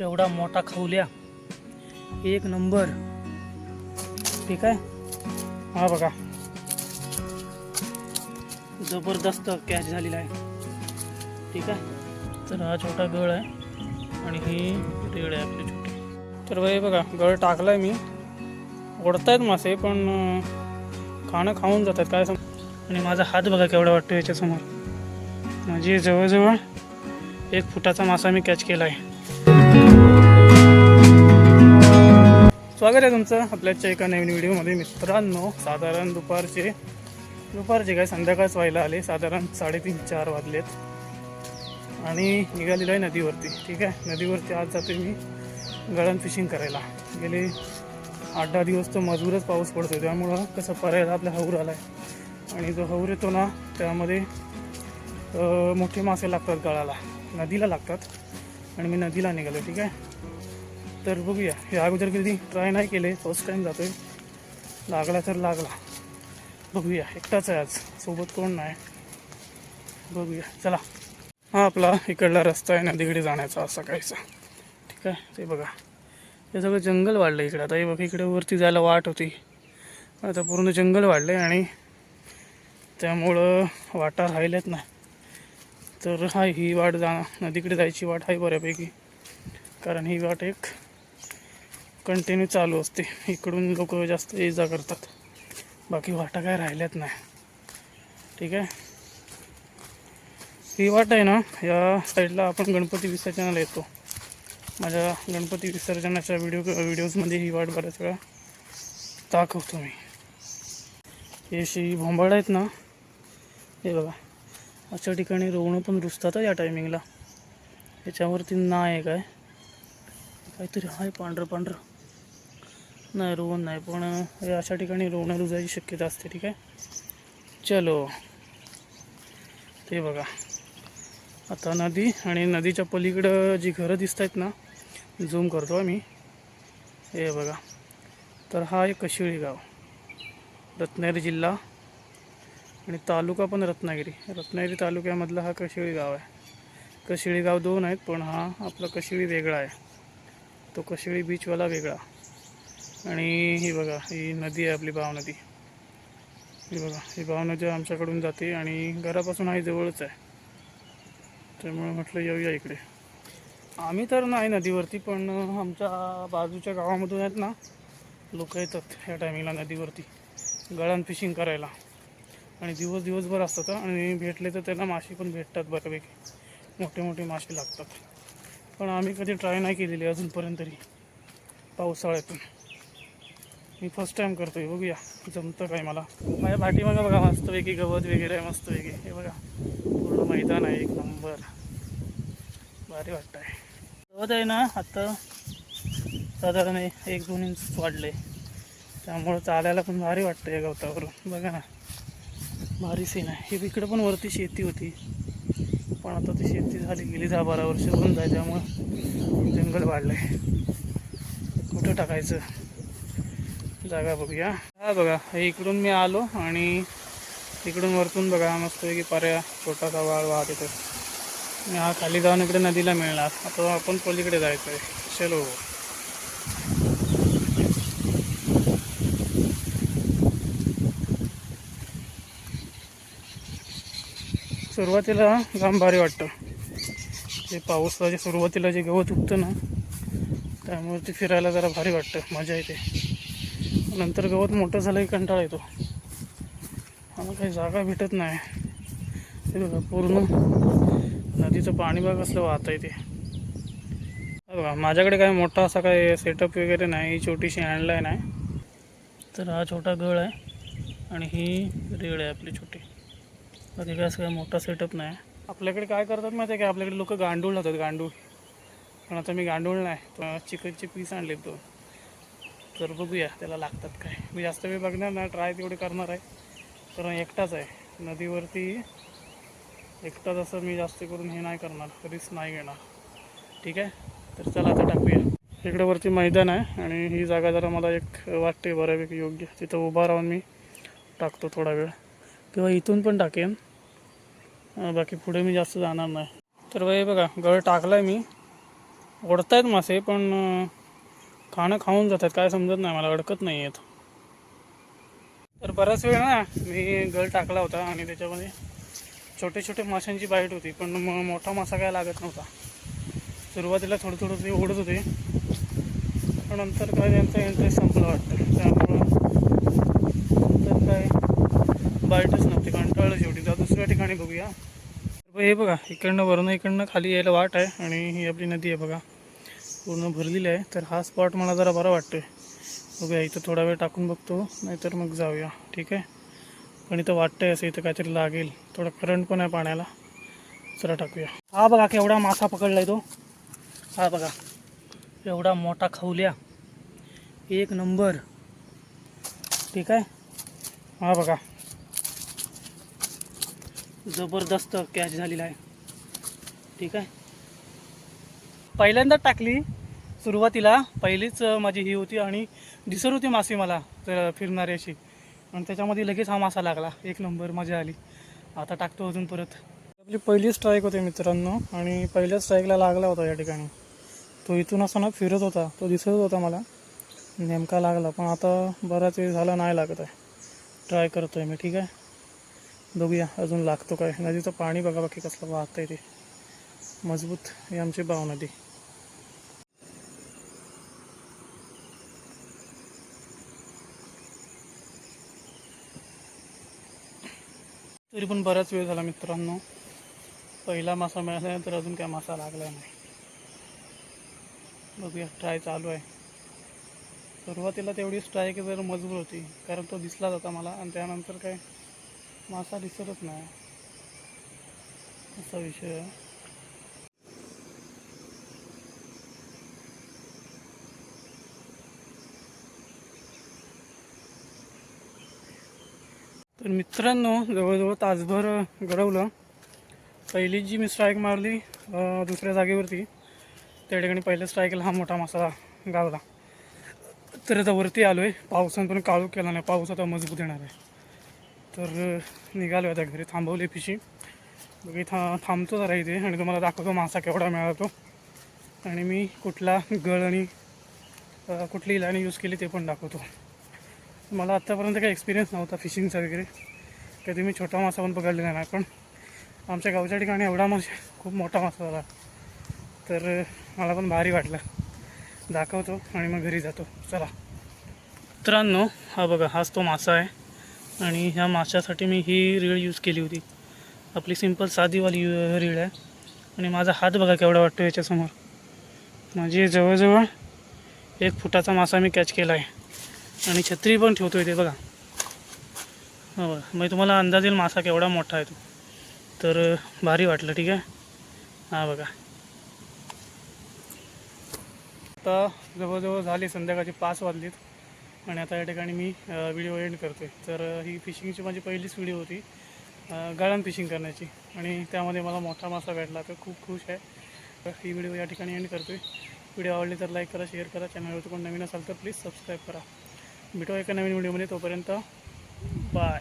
एवढा मोठा खवल्या, एक नंबर. ठीक आहे, हा बघा जबरदस्त कॅच झालेला आहे. ठीक आहे, तर हा छोटा गळ आहे आणि ही रेड आहे आपली छोटी. तर बाई बघा गळ टाकलाय मी. ओढतायत मासे पण खाणं खाऊन जातात काय आणि माझा हात बघा केवढा वाटतो याच्यासमोर. म्हणजे जवळजवळ 1 फुटाचा मासा मी कॅच केला आहे. स्वागत आहे तुमचं आपल्याच्या एका नवीन व्हिडिओमध्ये. मित्रांनो, साधारण दुपारचे काय संध्याकाळच व्हायला आले. साधारण 3:30-4 वाजलेत आणि निघालेलो आहे नदीवरती. ठीक आहे, नदीवरती आज जातो मी गळण फिशिंग करायला. गेले 8-10 दिवस तर मजबूरच पाऊस पडतो, त्यामुळं कसं पर्यायला आपल्या हौर आला आहे. आणि जो हौर येतो ना त्यामध्ये मोठे मासे लागतात गळाला, नदीला लागतात. आणि मी नदीला निघालो. ठीक आहे, तर बघूया. हे अगोदर कधी ट्राय नाही केले, फर्स्ट टाईम जातो आहे. लागला तर लागला, बघूया. एकटाच आहे आज, सोबत कोण नाही. बघूया, चला. हा आपला इकडला रस्ता आहे नदीकडे जाण्याचा असा काहीसा. ठीक आहे, ते बघा हे सगळं जंगल वाढलं इकडे. आता हे बघा इकडे वरती जायला वाट होती, आता पूर्ण जंगल वाढलं आहे आणि त्यामुळं वाटा राहिल्यात नाही. तर हा ही वाट नदीकडे जायची वाट आहे बऱ्यापैकी, कारण ही वाट एक कंटिन्यू चालू असते. इकडून लोक जास्त ये जा करतात, बाकी वाटा काय राहिल्यात नाही. ठीक आहे, ही वाट आहे ना, या साईडला आपण गणपती विसर्जनाला येतो. माझ्या गणपती विसर्जनाच्या व्हिडिओजमध्ये ही वाट बऱ्याच वेळा दाखवतो मी. हे अशी भोंबाड आहेत ना, हे बघा अशा ठिकाणी रोवणं पण रुजतात या टायमिंगला. याच्यावरती नाही काय काहीतरी आहे पांढरं नाही, रोवण नाही, पण हे अशा ठिकाणी रोवणं रुजायची शक्यता असते. ठीक आहे, चलो. ते बघा आता नदी आणि नदीच्या पलीकडं जी घरं दिसत आहेत ना, झूम करतो आम्ही. हे बघा, तर हा एक कशिळी गाव, रत्नागिरी जिल्हा आणि तालुका पण रत्नागिरी तालुक्यामधला हा कशिळी गाव आहे. कशिळी गाव 2 आहेत, पण हा आपला कशिळी वेगळा आहे, तो कशिळी बीचवाला वेगळा. आणि ही बघा ही नदी आहे आपली भाव नदी. ही बघा ही भाव नदी आमच्याकडून जाते आणि घरापासून हा जवळच आहे, त्यामुळे म्हटलं येऊया इकडे. आम्ही तर नाही नदीवरती, पण आमच्या बाजूच्या गावामधून आहेत ना लोक येतात ह्या टायमिंगला नदीवरती गळण फिशिंग करायला. आणि दिवसभर असतात आणि भेटले तर त्यांना मासे पण भेटतात बऱ्यापैकी, मोठे मासे लागतात. पण आम्ही कधी ट्राय नाही केलेली अजूनपर्यंत तरी पावसाळ्यातून. मी फर्स्ट टाईम करतोय, बघूया जमतं काय मला. माझ्या पाठीमागं बघा मस्तपैकी गवत वगैरे आहे, मस्तपैकी. हे बघा पूर्ण मैदान आहे, एक नंबर, भारी वाटतं आहे. गवत आहे ना आता साधारण 1-2 इंच वाढले, त्यामुळं चालायला पण भारी वाटतं या गवतावरून. बघा ना भारी सीन आहे. हे इकडं पण वरती शेती होती, पण आता ती शेती झाली गेली 10-12 वर्ष बंद आहे, त्यामुळं जंगल वाढलं आहे. कुठं टाकायचं जागा बघूया. हा बघा हे इकडून मी आलो आणि इकडून वरतून बघा मस्तपैकी पर्या छोटासा वाळ वाहत येतो. आणि हा खाली जाऊन इकडे नदीला मिळणार. आता आपण पलीकडे जायचं आहे. चलो. सुरुवातीला जाम भारी वाटतं, जे पावसाच्या सुरुवातीला जे गवत उगतं ना, त्यामुळे ते फिरायला जरा भारी वाटतं, मजा येते. नंतर गवत मोठं झालं की कंटाळा येतो, आम्हाला काही जागा भेटत नाही. ते बघा पूर्ण नदीचं पाणी बघा कसलं वाहतं आहे ते. बघा माझ्याकडे काय मोठा असा काय सेटअप वगैरे नाही, ही छोटीशी हँडलाईन आहे. तर हा छोटा गळ आहे आणि ही रेड आहे आपली छोटी. बाकी काय असं काय मोठा सेटअप नाही. आपल्याकडे काय करतात माहिती आहे का, आपल्याकडे लोक गांडूळ लावतात, गांडूळ. पण आता मी गांडूळ नाही, तर चिकनचे पीस आणले 2. तर बघूया त्याला लागतात काय. मी जास्त वेळ बघणार नाही, ट्राय तेवढे करणार आहे, कारण एकटाच आहे नदीवरती. एकटाच असं मी जास्त करून हे नाही करणार, रिस्क नाही घेणार. ठीक आहे, तर चला आता टाकूया. इकडे वरती मैदान आहे आणि ही जागा जरा मला एक वाटते बऱ्यापैकी योग्य. तिथं उभा राहून मी टाकतो थोडा वेळ, किंवा इथून पण टाकेन, बाकी पुढे मी जास्त जाणार नाही. तर बाई बघा गळ टाकला आहे मी ओढतायत मासे पण खाणं खाऊन जातात, काय समजत नाही मला, अडकत नाही आहेत. तर बराच वेळ ना मी गळ टाकला होता आणि त्याच्यामध्ये छोटे छोटे माशांची बाईट होती, पण मोठा मासा काय लागत नव्हता. सुरुवातीला थोडं थोडं ते ओढत होते, पण नंतर काय त्यांचा इंटरेस्ट संपला वाटतं, त्यामुळं नंतर काय बाईटच नव्हती, कंटाळलं शेवटी. तर दुसऱ्या ठिकाणी बघूया. हे बघा, इकडनं खाली यायला वाट आहे आणि ही आपली नदी आहे बघा, पूर्ण भरलेली आहे. तर हा स्पॉट मला जरा बरा वाटतोय. बघूया, इथं थोडा वेळ टाकून बघतो, नाहीतर मग जाऊया. ठीक आहे, पण इथं वाटतंय असं इथं काहीतरी लागेल, थोडा करंट पण आहे पाण्याला. चला टाकूया. हा बघा केवढा मासा पकडलाय तो. हा बघा एवढा मोठा खवल्या, एक नंबर. ठीक आहे, हा बघा जबरदस्त कॅच झालेला आहे. ठीक आहे, पहिल्यांदा टाकली सुरुवातीला, पहिलीच माझी ही होती आणि दिसत होती मासे मला तर फिरणारी अशी, आणि त्याच्यामध्ये लगेच हा मासा लागला. एक नंबर, मजा आली. आता टाकतो अजून परत. आपली पहिली स्ट्राईक होते मित्रांनो, आणि पहिल्या स्ट्राईकला लागला होता या ठिकाणी. तो इथून असा ना फिरत होता, तो दिसत होता मला, नेमका लागला. पण आता बराच वेळ झाला नाही लागत आहे. ट्राय करतो आहे मी. ठीक आहे, बघूया अजून लागतो काय. नदीचं पाणी बघा बाकी कसलं वाहतं आहे, ते मजबूत. ही आमची बाव नदी. तरी पण बराच वेळ झाला मित्रांनो, पहिला मासा मिळाल्यानंतर अजून काय मासा लागला नाही. बघूया, ट्राय चालू आहे. सुरुवातीला तेवढी स्ट्राईक जर मजबूत होती, कारण तो दिसला जाता मला, आणि त्यानंतर काय मासा दिसतच नाही, असा विषय आहे. तर मित्रांनो, जवळजवळ तासभर गडवलं. पहिली जी मी स्ट्राईक मारली दुसऱ्या जागेवरती, त्या ठिकाणी पहिल्या स्ट्राईकला हा मोठा मासा गावला. तर आता वरती आलो आहे, पावसानं पण काळू केला नाही, पाऊस आता मजबूत येणार आहे. तर निघालो आता घरी, थांबवली फिशिंग. बघी थांबतो जरा इथे आणि तुम्हाला दाखवतो मासा केवढा मिळाला आणि मी कुठला गळ आणि कुठली लाईन यूज केली ते पण दाखवतो. मला आत्तापर्यंत काही एक्सपिरियन्स नव्हता फिशिंगचा वगैरे, कधी मी छोटा मासा पण पकडलेला नाही, पण आमच्या गावच्या ठिकाणी एवढा मासा, खूप मोठा मासा झाला. तर मला पण भारी वाटलं. दाखवतो आणि मग घरी जातो. चला मित्रांनो, हा बघा, हाच तो मासा आहे. आणि ह्या माशासाठी मी ही रीळ यूज केली होती, आपली सिंपल साधीवाली रीळ आहे. आणि माझा हात बघा केवढा वाटतो याच्यासमोर, म्हणजे जवळजवळ 1 फुटाचा मासा मी कॅच केला आहे. आणि छत्री पण ठेवतो आहे ते बघा. हा बघा, मग तुम्हाला अंदाज येईल मासा केवढा मोठा आहे तो. तर भारी वाटलं. ठीक आहे, हा बघा. आता जवळजवळ झाली संध्याकाळची 5 वाजलीत आणि आता या ठिकाणी मी व्हिडिओ एंड करतो आहे. तर ही फिशिंगची माझी पहिलीच व्हिडिओ होती गाळण फिशिंग करण्याची, आणि त्यामध्ये मला मोठा मासा भेटला, तर खूप खुश आहे. तर ही व्हिडिओ या ठिकाणी एंड करतो आहे. व्हिडिओ आवडली तर लाईक करा, शेअर करा. चॅनलवरती कोण नवीन असाल तर प्लीज सबस्क्राईब करा. भेटूया एका नवीन व्हिडिओमध्ये, तोपर्यंत बाय.